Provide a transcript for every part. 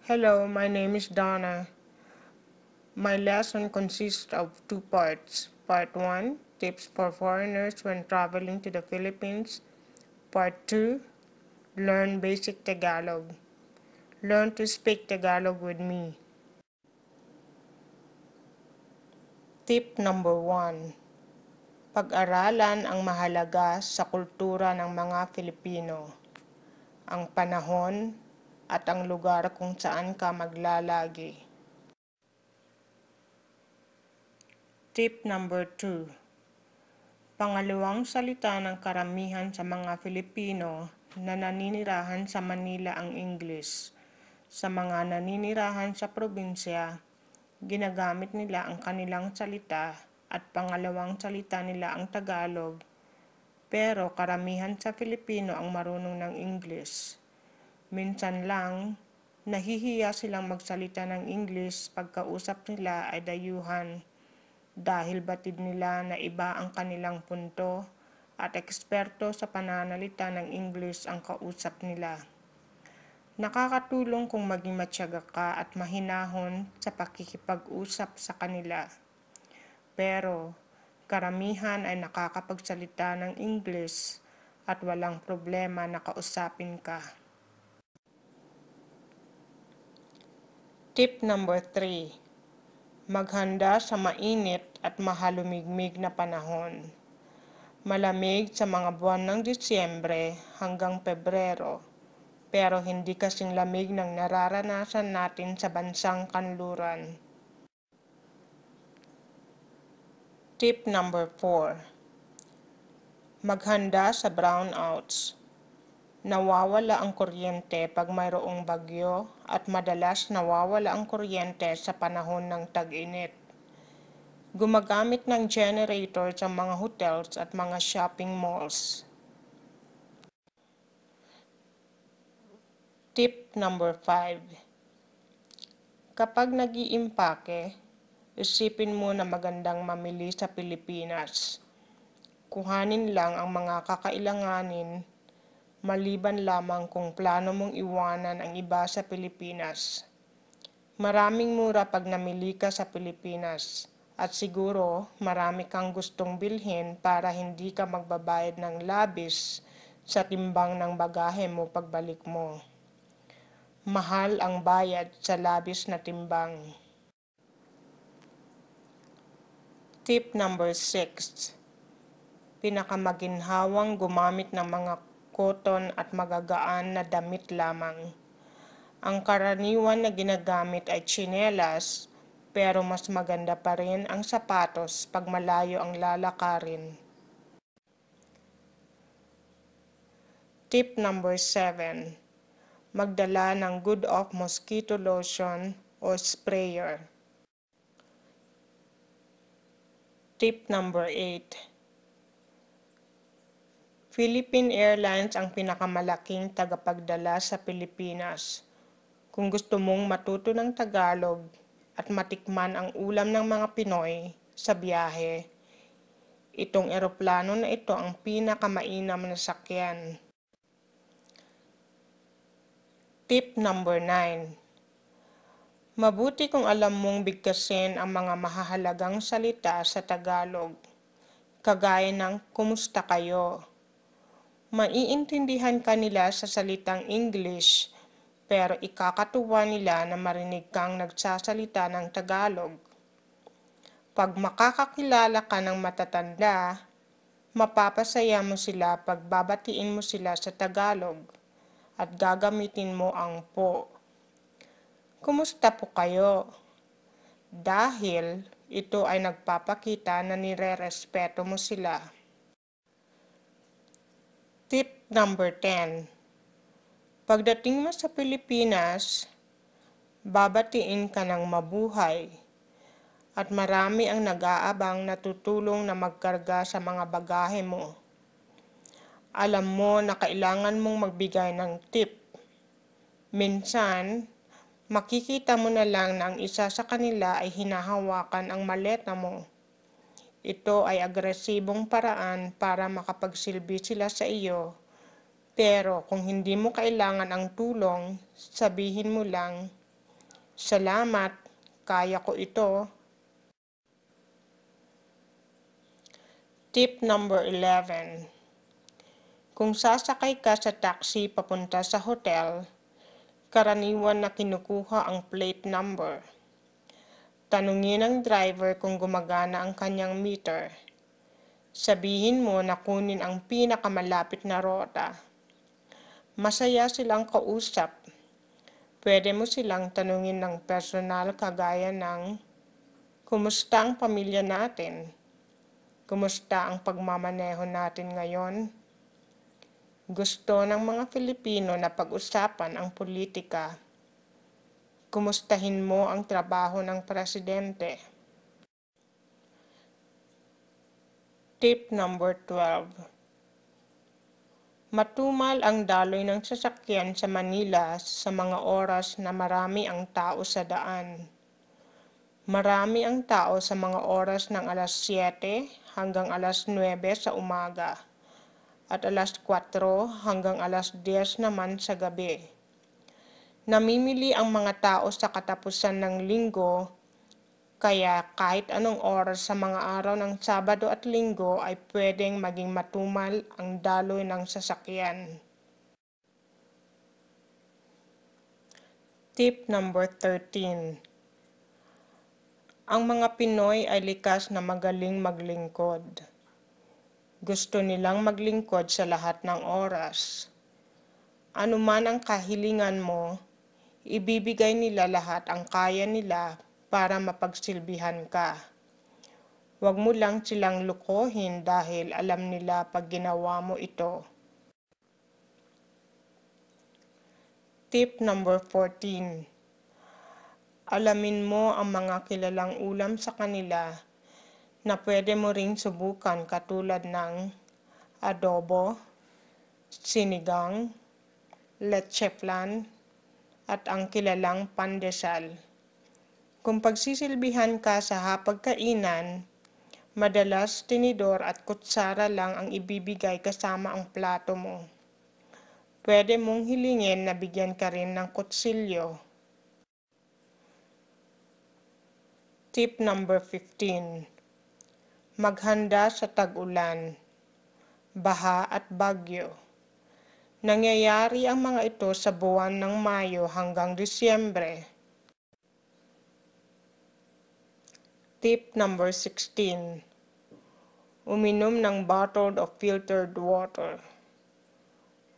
Hello, my name is Donna. My lesson consists of two parts. Part 1, tips for foreigners when traveling to the Philippines. Part 2, learn basic Tagalog. Learn to speak Tagalog with me. Tip number 1, pag-aralan ang mahalaga sa kultura ng mga Filipino, ang panahon at ang lugar kung saan ka maglalagi. Tip number 2, pangalawang salita ng karamihan sa mga Filipino na naninirahan sa Manila ang English. Sa mga naninirahan sa probinsya, ginagamit nila ang kanilang salita at pangalawang salita nila ang Tagalog, pero karamihan sa Filipino ang marunong ng English. Minsan lang, nahihiya silang magsalita ng English pagkausap nila ay dayuhan dahil batid nila na iba ang kanilang punto at eksperto sa pananalita ng English ang kausap nila. Nakakatulong kung maging matyaga ka at mahinahon sa pakikipag-usap sa kanila. Pero, karamihan ay nakakapagsalita ng English at walang problema na kausapin ka. Tip number 3, maghanda sa mainit at mahalumigmig na panahon. Malamig sa mga buwan ng Disyembre hanggang Pebrero, pero hindi kasing lamig ng nararanasan natin sa bansang kanluran. Tip number 4, maghanda sa brownouts. Nawawala ang kuryente pag mayroong bagyo at madalas nawawala ang kuryente sa panahon ng tag-init. Gumagamit ng generator sa mga hotels at mga shopping malls. Tip number 5, kapag nag-iimpake, isipin mo na magandang mamili sa Pilipinas. Kuhanin lang ang mga kakailanganin, maliban lamang kung plano mong iwanan ang iba sa Pilipinas. Maraming mura pag namili ka sa Pilipinas at siguro marami kang gustong bilhin para hindi ka magbabayad ng labis sa timbang ng bagahe mo pagbalik mo. Mahal ang bayad sa labis na timbang. Tip number 6, pinakamaginhawang gumamit ng mga cotton at magagaan na damit lamang. Ang karaniwan na ginagamit ay tsinelas, pero mas maganda pa rin ang sapatos pag malayo ang lalakarin. Tip number 7, magdala ng Good Off mosquito lotion o sprayer. Tip number 8, Philippine Airlines ang pinakamalaking tagapagdala sa Pilipinas. Kung gusto mong matuto ng Tagalog at matikman ang ulam ng mga Pinoy sa biyahe, itong eroplano na ito ang pinakamainam na sakyan. Tip number 9, mabuti kung alam mong bigkasin ang mga mahahalagang salita sa Tagalog, kagaya ng kumusta kayo. Maiintindihan ka nila sa salitang English, pero ikakatuwa nila na marinig kang nagsasalita ng Tagalog. Pag makakakilala ka ng matatanda, mapapasaya mo sila pag babatiin mo sila sa Tagalog at gagamitin mo ang po. Kumusta po kayo? Dahil ito ay nagpapakita na nire-respeto mo sila. Tip number 10, pagdating mo sa Pilipinas, babatiin ka ng mabuhay at marami ang nag-aabang na tutulong na magkarga sa mga bagahe mo. Alam mo na kailangan mong magbigay ng tip. Minsan, makikita mo na lang na ang isa sa kanila ay hinahawakan ang maleta mo. Ito ay agresibong paraan para makapagsilbi sila sa iyo, pero kung hindi mo kailangan ang tulong, sabihin mo lang, Salamat, kaya ko ito. Tip number 11. Kung sasakay ka sa taxi papunta sa hotel, karaniwan na kinukuha ang plate number. Tanungin ang driver kung gumagana ang kanyang meter. Sabihin mo na kunin ang pinakamalapit na rota. Masaya silang kausap. Pwede mo silang tanungin ng personal kagaya ng, kumusta ang pamilya natin? Kumusta ang pagmamaneho natin ngayon? Gusto ng mga Filipino na pag-usapan ang politika. Kumustahin mo ang trabaho ng presidente. Tip number 12. Matumal ang daloy ng sasakyan sa Manila sa mga oras na marami ang tao sa daan. Marami ang tao sa mga oras ng alas 7 hanggang alas 9 sa umaga at alas 4 hanggang alas 10 naman sa gabi. Namimili ang mga tao sa katapusan ng linggo, kaya kahit anong oras sa mga araw ng Sabado at Linggo ay pwedeng maging matumal ang daloy ng sasakyan. Tip number 13. Ang mga Pinoy ay likas na magaling maglingkod. Gusto nilang maglingkod sa lahat ng oras. Ano man ang kahilingan mo, ibibigay nila lahat ang kaya nila para mapagsilbihan ka. Huwag mo lang silang lukohin dahil alam nila pag ginawa mo ito. Tip number 14. Alamin mo ang mga kilalang ulam sa kanila na pwede mo ring subukan katulad ng adobo, sinigang, leche flan, at ang kilalang pandesal. Kung pagsisilbihan ka sa hapagkainan, madalas tinidor at kutsara lang ang ibibigay kasama ang plato mo. Pwede mong hilingin na bigyan ka rin ng kutsilyo. Tip number 15. Maghanda sa tag-ulan, baha at bagyo. Nangyayari ang mga ito sa buwan ng Mayo hanggang Disyembre. Tip number 16. Uminom ng bottled o filtered water.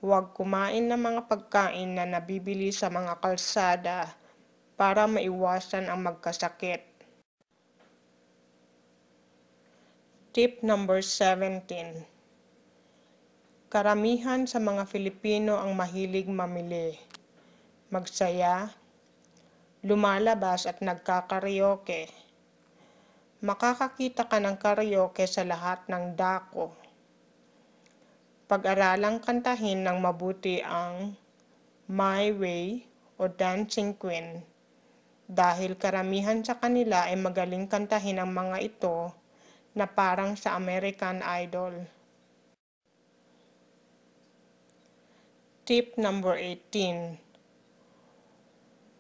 Huwag kumain ng mga pagkain na nabibili sa mga kalsada para maiwasan ang magkasakit. Tip number 17. Karamihan sa mga Filipino ang mahilig mamili, magsaya, lumalabas at nagkakaraoke. Makakakita ka ng karaoke sa lahat ng dako. Pag-aralang kantahin ng mabuti ang My Way o Dancing Queen dahil karamihan sa kanila ay magaling kantahin ang mga ito na parang sa American Idol. Tip number 18.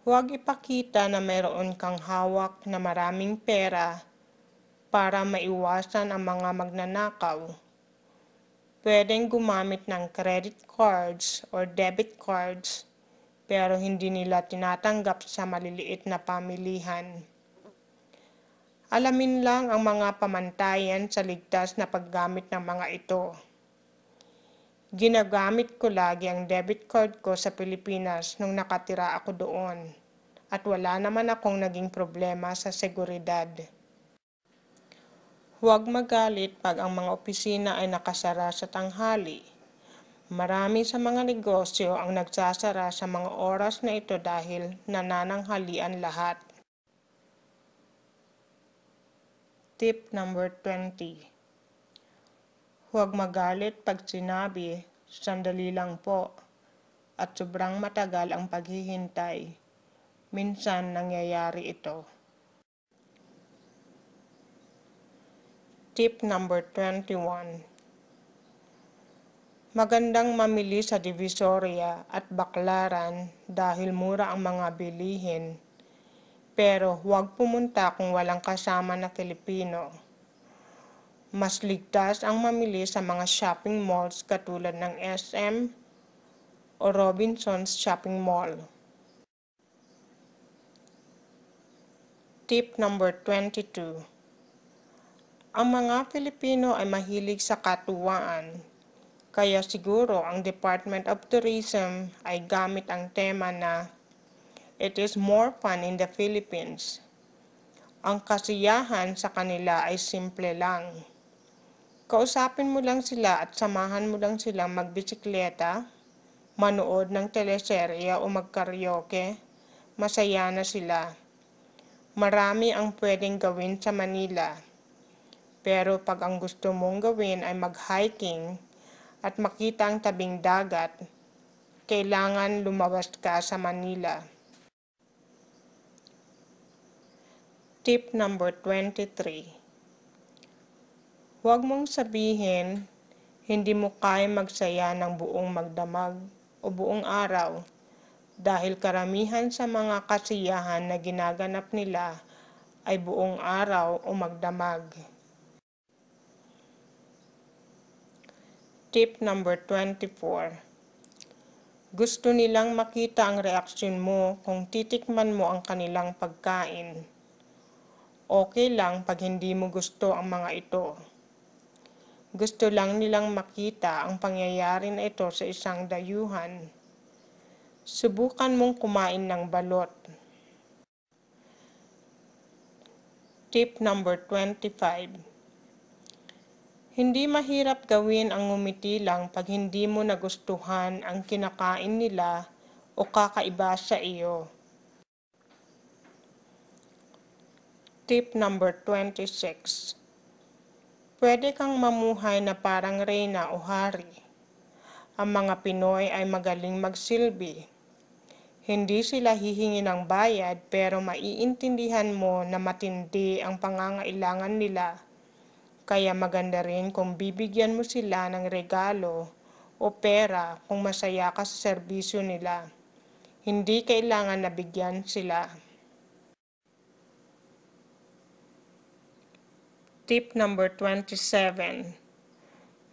Huwag ipakita na mayroon kang hawak na maraming pera para maiwasan ang mga magnanakaw. Pwedeng gumamit ng credit cards or debit cards pero hindi nila tinatanggap sa maliliit na pamilihan. Alamin lang ang mga pamantayan sa ligtas na paggamit ng mga ito. Ginagamit ko lagi ang debit card ko sa Pilipinas nung nakatira ako doon at wala naman akong naging problema sa seguridad. Huwag magalit pag ang mga opisina ay nakasara sa tanghali. Marami sa mga negosyo ang nagsasara sa mga oras na ito dahil nanananghalian lahat. Tip number 20. Huwag magalit pag sinabi, sandali lang po, at sobrang matagal ang paghihintay. Minsan nangyayari ito. Tip number 21. Magandang mamili sa Divisoria at Baclaran dahil mura ang mga bilihin. Pero huwag pumunta kung walang kasama na Filipino. Mas ligtas ang mamili sa mga shopping malls katulad ng SM o Robinsons Shopping Mall. Tip number 22. Ang mga Filipino ay mahilig sa katuwaan, kaya siguro ang Department of Tourism ay gamit ang tema na "It is more fun in the Philippines." Ang kasiyahan sa kanila ay simple lang. Kausapin mo lang sila at samahan mo lang silang magbisikleta, manood ng teleserye o magkaraoke, masaya na sila. Marami ang pwedeng gawin sa Manila. Pero pag ang gusto mong gawin ay mag-hiking at makita ang tabing dagat, kailangan lumabas ka sa Manila. Tip number 23. Huwag mong sabihin, hindi mo kaya magsaya ng buong magdamag o buong araw dahil karamihan sa mga kasiyahan na ginaganap nila ay buong araw o magdamag. Tip number 24. Gusto nilang makita ang reaksyon mo kung titikman mo ang kanilang pagkain. Okay lang pag hindi mo gusto ang mga ito. Gusto lang nilang makita ang pangyayari na ito sa isang dayuhan. Subukan mong kumain ng balot. Tip number 25. Hindi mahirap gawin ang ngumiti lang pag hindi mo nagustuhan ang kinakain nila o kakaiba sa iyo. Tip number 26. Pwede kang mamuhay na parang reyna o hari. Ang mga Pinoy ay magaling magsilbi. Hindi sila hihingi ng bayad pero maiintindihan mo na matindi ang pangangailangan nila. Kaya maganda rin kung bibigyan mo sila ng regalo o pera kung masaya ka sa serbisyo nila. Hindi kailangan na bigyan sila. Tip number 27.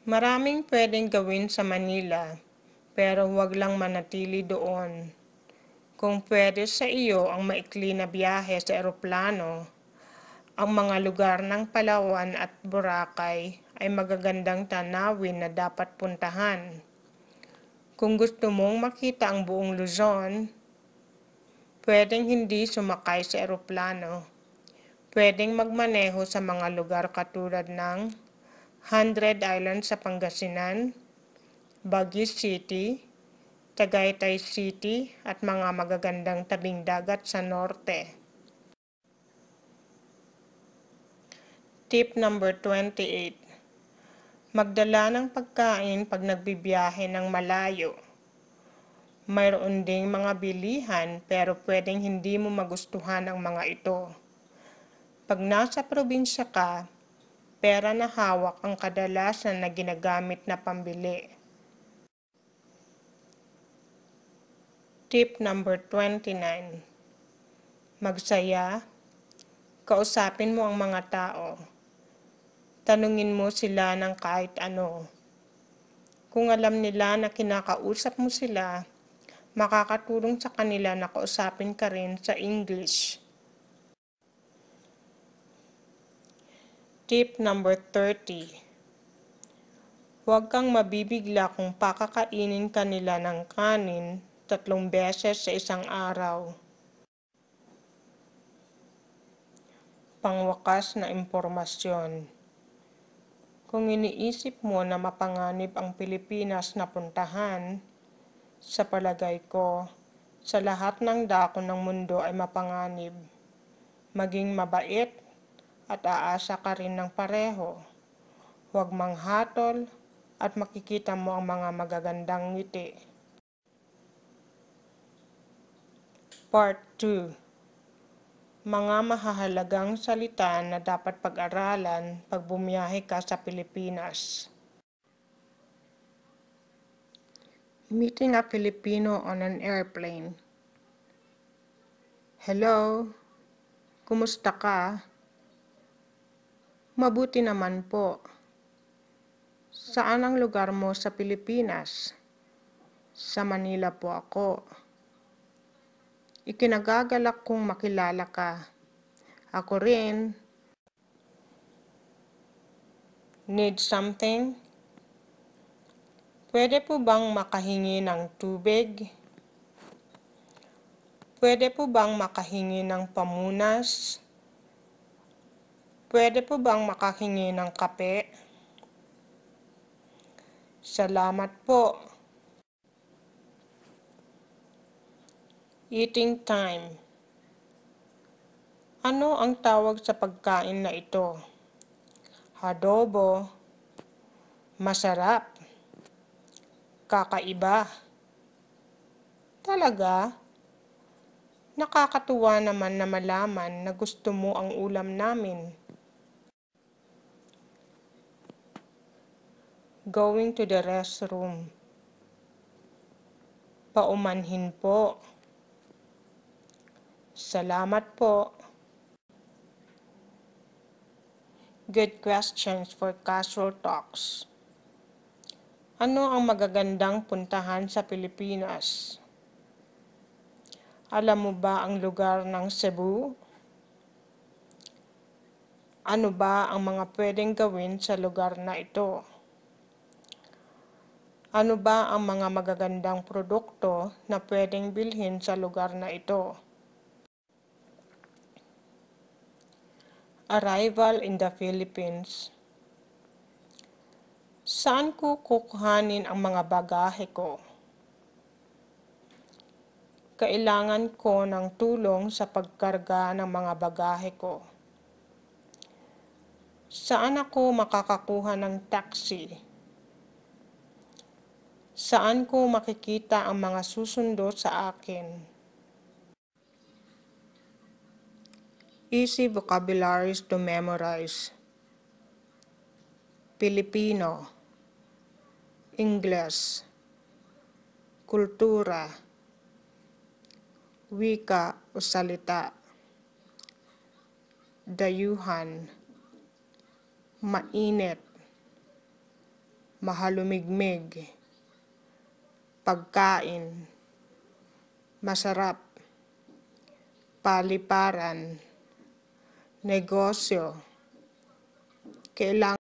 Maraming pwedeng gawin sa Manila, pero huwag lang manatili doon. Kung pwede sa iyo ang maikli na biyahe sa eroplano, ang mga lugar ng Palawan at Boracay ay magagandang tanawin na dapat puntahan. Kung gusto mong makita ang buong Luzon, pwedeng hindi sumakay sa eroplano. Pwedeng magmaneho sa mga lugar katulad ng 100 Islands sa Pangasinan, Baguio City, Tagaytay City at mga magagandang tabing dagat sa norte. Tip number 28. Magdala ng pagkain pag nagbibiyahe ng malayo. Mayroon ding mga bilihan pero pwedeng hindi mo magustuhan ang mga ito. Pag nasa probinsya ka, pera na hawak ang kadalasan na ginagamit na pambili. Tip number 29. Magsaya. Kausapin mo ang mga tao. Tanungin mo sila ng kahit ano. Kung alam nila na kinakausap mo sila, makakatulong sa kanila na kausapin ka rin sa English. Tip number 30. Huwag kang mabibigla kung pakakainin ka nila ng kanin 3 beses sa isang araw. Pangwakas na impormasyon. Kung iniisip mo na mapanganib ang Pilipinas na puntahan, sa palagay ko, sa lahat ng dako ng mundo ay mapanganib. Maging mabait at aasa ka rin ng pareho. Huwag manghatol at makikita mo ang mga magagandang ngiti. Part 2. Mga mahahalagang salita na dapat pag-aralan pag bumiyahe ka sa Pilipinas. Meeting a Filipino on an airplane. Hello, Kumusta ka? Mabuti naman po. Saan ang lugar mo sa Pilipinas? Sa Manila po ako. Ikinagagalak kong makilala ka. Ako rin. Need something? Pwede po bang makahingi ng tubig? Pwede po bang makahingi ng pamunas? Pwede po bang makahingi ng kape? Salamat po. Eating time. Ano ang tawag sa pagkain na ito? Adobo. Masarap. Kakaiba. Talaga? Nakakatuwa naman na malaman na gusto mo ang ulam namin. Going to the restroom. Paumanhin po. Salamat po. Good questions for casual talks. Ano ang magagandang puntahan sa Pilipinas? Alam mo ba ang lugar ng Cebu? Ano ba ang mga pwedeng gawin sa lugar na ito? Ano ba ang mga magagandang produkto na pwedeng bilhin sa lugar na ito? Arrival in the Philippines. Saan ko kukuhanin ang mga bagahe ko? Kailangan ko ng tulong sa pagkarga ng mga bagahe ko. Saan ako makakakuha ng taxi? Saan ko makikita ang mga susundo sa akin? Easy vocabularies to memorize. Pilipino, Ingles, kultura, wika o salita, dayuhan, mainit, mahalumigmig, pagkain, masarap, paliparan, negosyo, kailangan